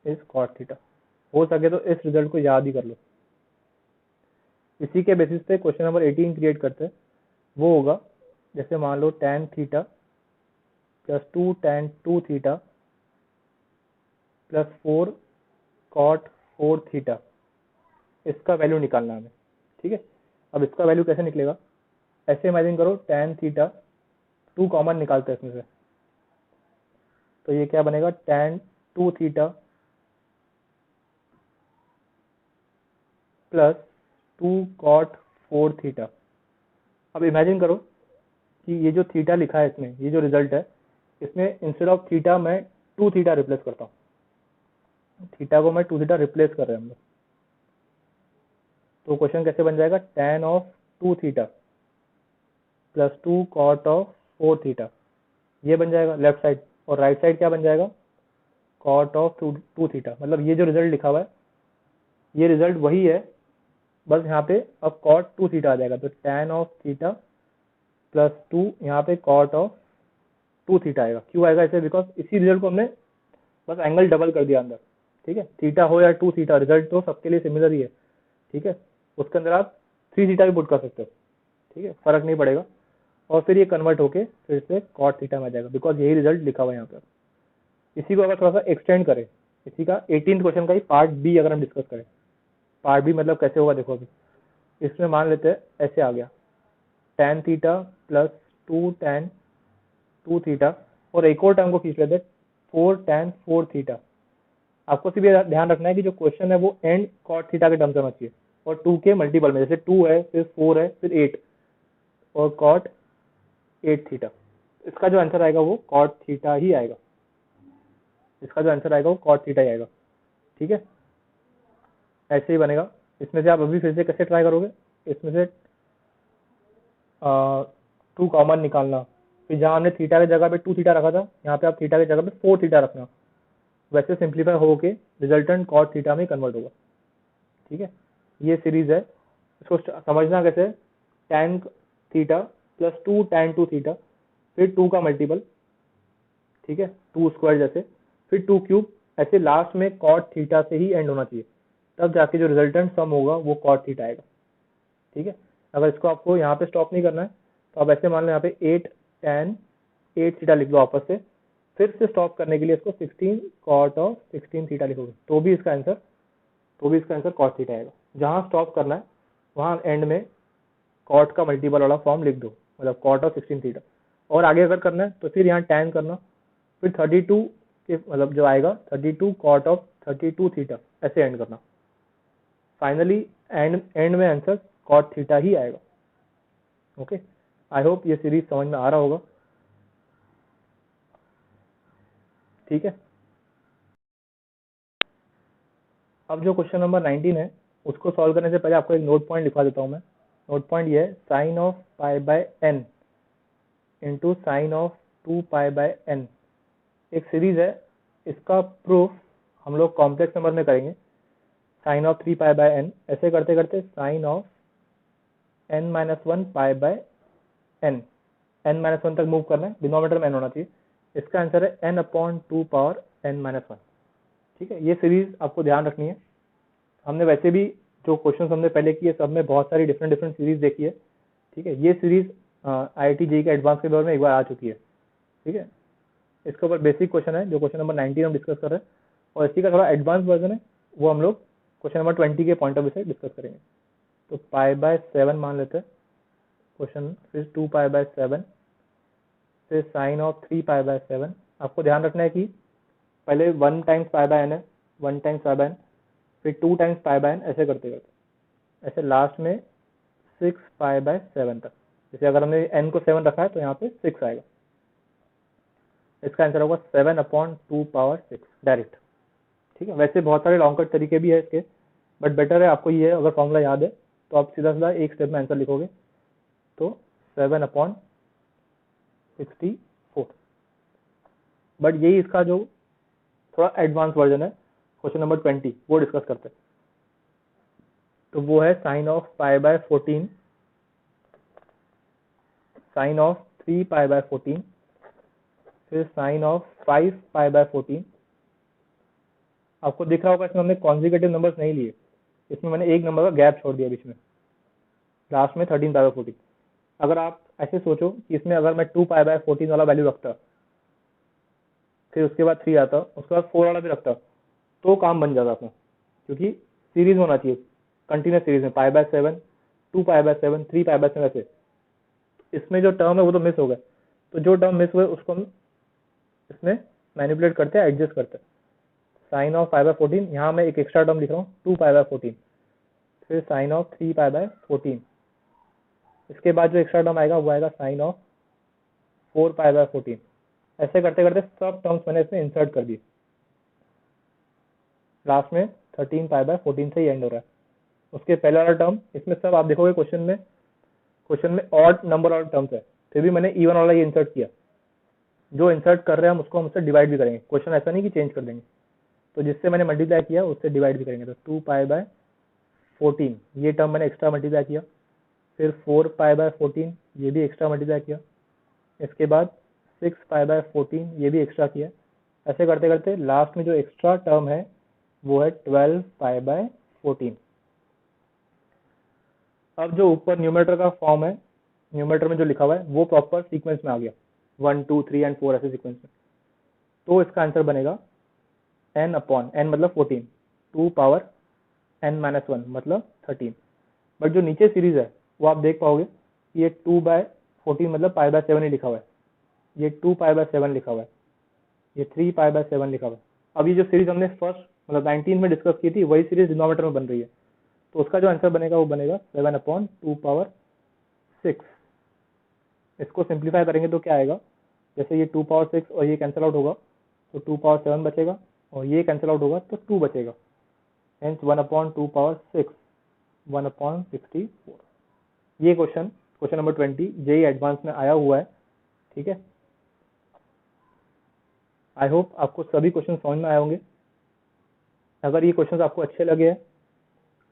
is cot theta. हो सके तो इस रिजल्ट को याद ही कर लो। इसी के बेसिस पे क्वेश्चन नंबर 18 क्रिएट करते हैं। वो होगा जैसे मान लो tan theta plus 2 tan 2 theta plus 4 cot 4 theta, इसका वैल्यू निकालना है हमें, ठीक है। अब इसका वैल्यू कैसे निकलेगा, ऐसे इमेजिन करो tan थीटा 2 कॉमन निकालते हैं इसमें से, तो ये क्या बनेगा tan 2 theta plus 2 cot 4 theta. अब इमेजिन करो कि ये जो थीटा लिखा है इसमें, ये जो रिजल्ट है, इसमें इंस्टेड ऑफ थीटा मैं 2 थीटा रिप्लेस करता हूँ। थीटा को मैं 2 थीटा रिप्लेस कर रहे हैं हम लोग, तो क्वेश्चन कैसे बन जाएगा, tan of 2 theta plus 2 cot of 4 theta, ये बन जाएगा लेफ्ट साइड। और राइट साइड क्या बन जाएगा, cot ऑफ 2 थीटा। मतलब ये जो रिजल्ट लिखा हुआ है ये रिजल्ट वही है, बस यहाँ पे अब cot 2 थीटा आ जाएगा, तो tan ऑफ थीटा प्लस 2 यहाँ पे cot ऑफ 2 थीटा आएगा। क्यों आएगा ऐसे? बिकॉज इसी रिजल्ट को हमने बस एंगल डबल कर दिया अंदर, ठीक है। थीटा हो या 2 थीटा, रिजल्ट तो सबके लिए सिमिलर ही है, ठीक है। उसके अंदर आप 3 थीटा भी पुट कर सकते हो, ठीक है, फर्क नहीं पड़ेगा। और फिर ये कन्वर्ट होके फिर से कॉट थीटा में आ जाएगा, बिकॉज यही रिजल्ट लिखा हुआ है यहाँ पर। इसी को अगर थोड़ा सा एक्सटेंड करें, इसी का 18th क्वेश्चन का ही पार्ट बी अगर हम डिस्कस करें, पार्ट बी मतलब कैसे होगा देखो। अभी इसमें मान लेते हैं ऐसे आ गया tan theta plus 2 tan 2 theta, और एक और टर्म को खींच लेते हैं 4 tan 4 थीटा। आपको सिर्फ ये ध्यान रखना है कि जो क्वेश्चन है वो एंड कॉट थीटा के टर्म से होना चाहिए, और 2 के मल्टीपल में, जैसे 2 है फिर 4 है फिर 8 और कॉट 8 थीटा। इसका जो आंसर आएगा वो कॉट थीटा ही आएगा, इसका जो आंसर आएगा वो कॉट थीटा ही आएगा, ठीक है। ऐसे ही बनेगा। इसमें से आप अभी फिर से कैसे ट्राई करोगे, इसमें से 2 कॉमन निकालना, फिर जहाँ हमने थीटा की जगह पे 2 थीटा रखा था, यहाँ पे आप थीटा की जगह पे 4 थीटा रखना, वैसे सिंप्लीफाई होके रिजल्टेंट कॉट थीटा में कन्वर्ट होगा, ठीक है। ये सीरीज है, इसको समझना कैसे, tan theta plus 2 tan 2 theta, फिर 2 का मल्टीपल, ठीक है, 2 स्क्वायर जैसे, फिर 2 क्यूब, ऐसे लास्ट में कॉट थीटा से ही एंड होना चाहिए, तब जाके जो रिजल्टेंट सम होगा वो कॉट थीटा आएगा, ठीक है। अगर इसको आपको यहाँ पे स्टॉप नहीं करना है तो आप ऐसे मान लो यहाँ पे 8 tan 8 थीटा लिख लो वापस से, फिर से स्टॉप करने के लिए इसको 16 cot ऑफ 16 थीटा लिखोगे तो भी इसका आंसर cot थीटा आएगा। जहाँ स्टॉप करना है वहाँ एंड में cot का मल्टीपल वाला फॉर्म लिख दो, मतलब cot ऑफ 16 थीटा। और आगे अगर करना है तो फिर यहाँ tan करना, फिर 32 के मतलब जो आएगा 32 cot ऑफ 32 थीटा, ऐसे एंड करना। फाइनली एंड में आंसर cot थीटा ही आएगा। ओके, आई होप ये सीरीज समझ में आ रहा होगा, ठीक है। अब जो क्वेश्चन नंबर 19 है उसको सॉल्व करने से पहले आपको एक नोट पॉइंट लिखवा देता हूँ मैं। नोट पॉइंट ये है sine of pi by n into sine of 2 pi by n, एक सीरीज है। इसका प्रूफ हम लोग कॉम्प्लेक्स नंबर में करेंगे, sine of 3 pi by n, ऐसे करते करते sine of n minus 1 pi by n, n minus 1 तक मूव करना है, डिनोमिनेटर में n होना चाहिए। इसका आंसर है n upon 2 power n minus 1, ठीक है। ये सीरीज आपको ध्यान रखनी है। हमने वैसे भी जो क्वेश्चन हमने पहले किए सब में बहुत सारी डिफरेंट सीरीज देखी है, ठीक है। ये सीरीज IIT JEE के एडवांस के दौर में एक बार आ चुकी है, ठीक है। इसके ऊपर बेसिक क्वेश्चन है जो क्वेश्चन नंबर 19 हम डिस्कस कर रहे हैं, और इसी का थोड़ा एडवांस वर्जन है वो हम लोग क्वेश्चन नंबर 20 के पॉइंट ऑफ व्यू से डिस्कस करेंगे। तो पाई बाय 7 मान लेते हैं क्वेश्चन, फिर 2 पाई बाय 7, फिर साइन ऑफ 3 पाई बाय 7। आपको ध्यान रखना है कि पहले 1 टाइम्स पाई बाय एन है, 1 टाइम्स पाई बाय एन, फिर 2 टाइम्स पाई बाय एन, ऐसे करते करते ऐसे लास्ट में 6 पाई बाय 7 तक। जैसे अगर हमने n को 7 रखा है तो यहाँ पे 6 आएगा। इसका आंसर होगा 7 अपॉन 2 पावर 6 डायरेक्ट, ठीक है। वैसे बहुत सारे लॉन्ग कट तरीके भी है इसके, बट बेटर है आपको ये, अगर फॉर्मूला याद है तो आप सीधा सीधा एक स्टेप में आंसर लिखोगे, तो 7 अपॉन 64। बट यही इसका जो थोड़ा एडवांस वर्जन है, क्वेश्चन नंबर 20 वो डिस्कस करते हैं। तो वो है sine of pi by 14, sine of 3 pi by 14, फिर साइन ऑफ 5 पाई बाय 14। आपको दिख रहा होगा इसमें हमने कॉन्जिक्यूटिव नंबर्स नहीं लिए, इसमें मैंने एक नंबर का गैप छोड़ दिया बीच में, लास्ट में 13 पाई बाय 14। अगर आप ऐसे सोचो कि इसमें अगर मैं 2 पाई बाय 14 वाला वैल्यू रखता, फिर उसके बाद 3 आता, उसके बाद 4 वाला भी रखता, तो काम बन जाता अपना, क्योंकि सीरीज होना चाहिए, कंटिन्यूस सीरीज में pi by 7, 2 pi bye 7, 3 pi bye 7, ऐसे। इसमें जो टर्म है वो तो मिस हो गए, तो जो टर्म मिस हुए उसको हम इसमें मैनिपुलेट करते हैं, एडजस्ट करते हैं। साइन ऑफ पाई बाय 14, यहाँ मैं एक एक्स्ट्रा टर्म लिख रहा हूँ 2 पाई बाय 14, फिर साइन ऑफ 3 पाई बाय 14। इसके बाद जो एक्स्ट्रा टर्म आएगा वो आएगा साइन ऑफ 4 पाई बाय 14। ऐसे करते करते सब टर्म्स मैंने इसमें इंसर्ट कर दिए, लास्ट में 13 पाई बाय 14 से ही एंड हो रहा है। उसके पहले वाला टर्म, इसमें सब आप देखोगे क्वेश्चन में ऑड नंबर ऑफ टर्म्स है, फिर भी मैंने इवन वाला ये इंसर्ट किया। जो इंसर्ट कर रहे हैं हम उसको हम उससे डिवाइड भी करेंगे, क्वेश्चन ऐसा नहीं कि चेंज कर देंगे। तो जिससे मैंने मल्टीप्लाई किया उससे डिवाइड भी करेंगे, तो 2 पाई बाय 14 ये टर्म मैंने एक्स्ट्रा मल्टीप्लाई किया, फिर 4 पाई बाय 14 ये भी एक्स्ट्रा मल्टीप्लाई किया। इसके बाद 6 पाई/14, ये भी एक्स्ट्रा किया। ऐसे करते करते लास्ट में जो एक्स्ट्रा टर्म है वो है 12 पाई/14। अब जो ऊपर न्यूमरेटर का फॉर्म है, न्यूमरेटर में जो लिखा हुआ है वो प्रॉपर सीक्वेंस में आ गया, 1 2 3 एंड 4 ऐसे सीक्वेंस में। तो इसका आंसर बनेगा n मतलब 14, 2 पावर n-1 मतलब 13। बट जो नीचे सीरीज है वो आप देख पाओगे, ये 2/14 मतलब पाई/7 ही लिखा हुआ है, ये 2 पाई/7 लिखा हुआ है, ये 3 पाई/7 लिखा हुआ है। अब ये जो सीरीज हमने फर्स्ट मतलब 19 में डिस्कस की थी वही सीरीज डिनोमिनेटर में बन रही है, तो उसका जो आंसर बनेगा वो बनेगा 7/2 पावर 6। इसको सिंप्लीफाई करेंगे तो क्या आएगा, जैसे ये 2 पावर 6 और ये कैंसिल आउट होगा तो 2 पावर 7 बचेगा, और ये कैंसिल आउट होगा तो 2 बचेगा, हेंस 1/2 पावर 6, 1/64। ये क्वेश्चन नंबर 20 जेई एडवांस में आया हुआ है। ठीक है, आई होप आपको सभी क्वेश्चन समझ में आए होंगे। अगर ये क्वेश्चन आपको अच्छे लगे हैं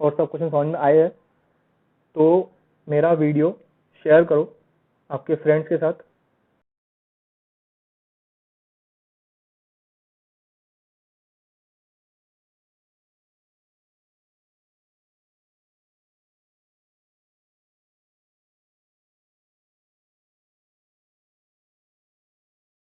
और सब क्वेश्चन समझ में आए हैं तो मेरा वीडियो शेयर करो आपके फ्रेंड्स के साथ,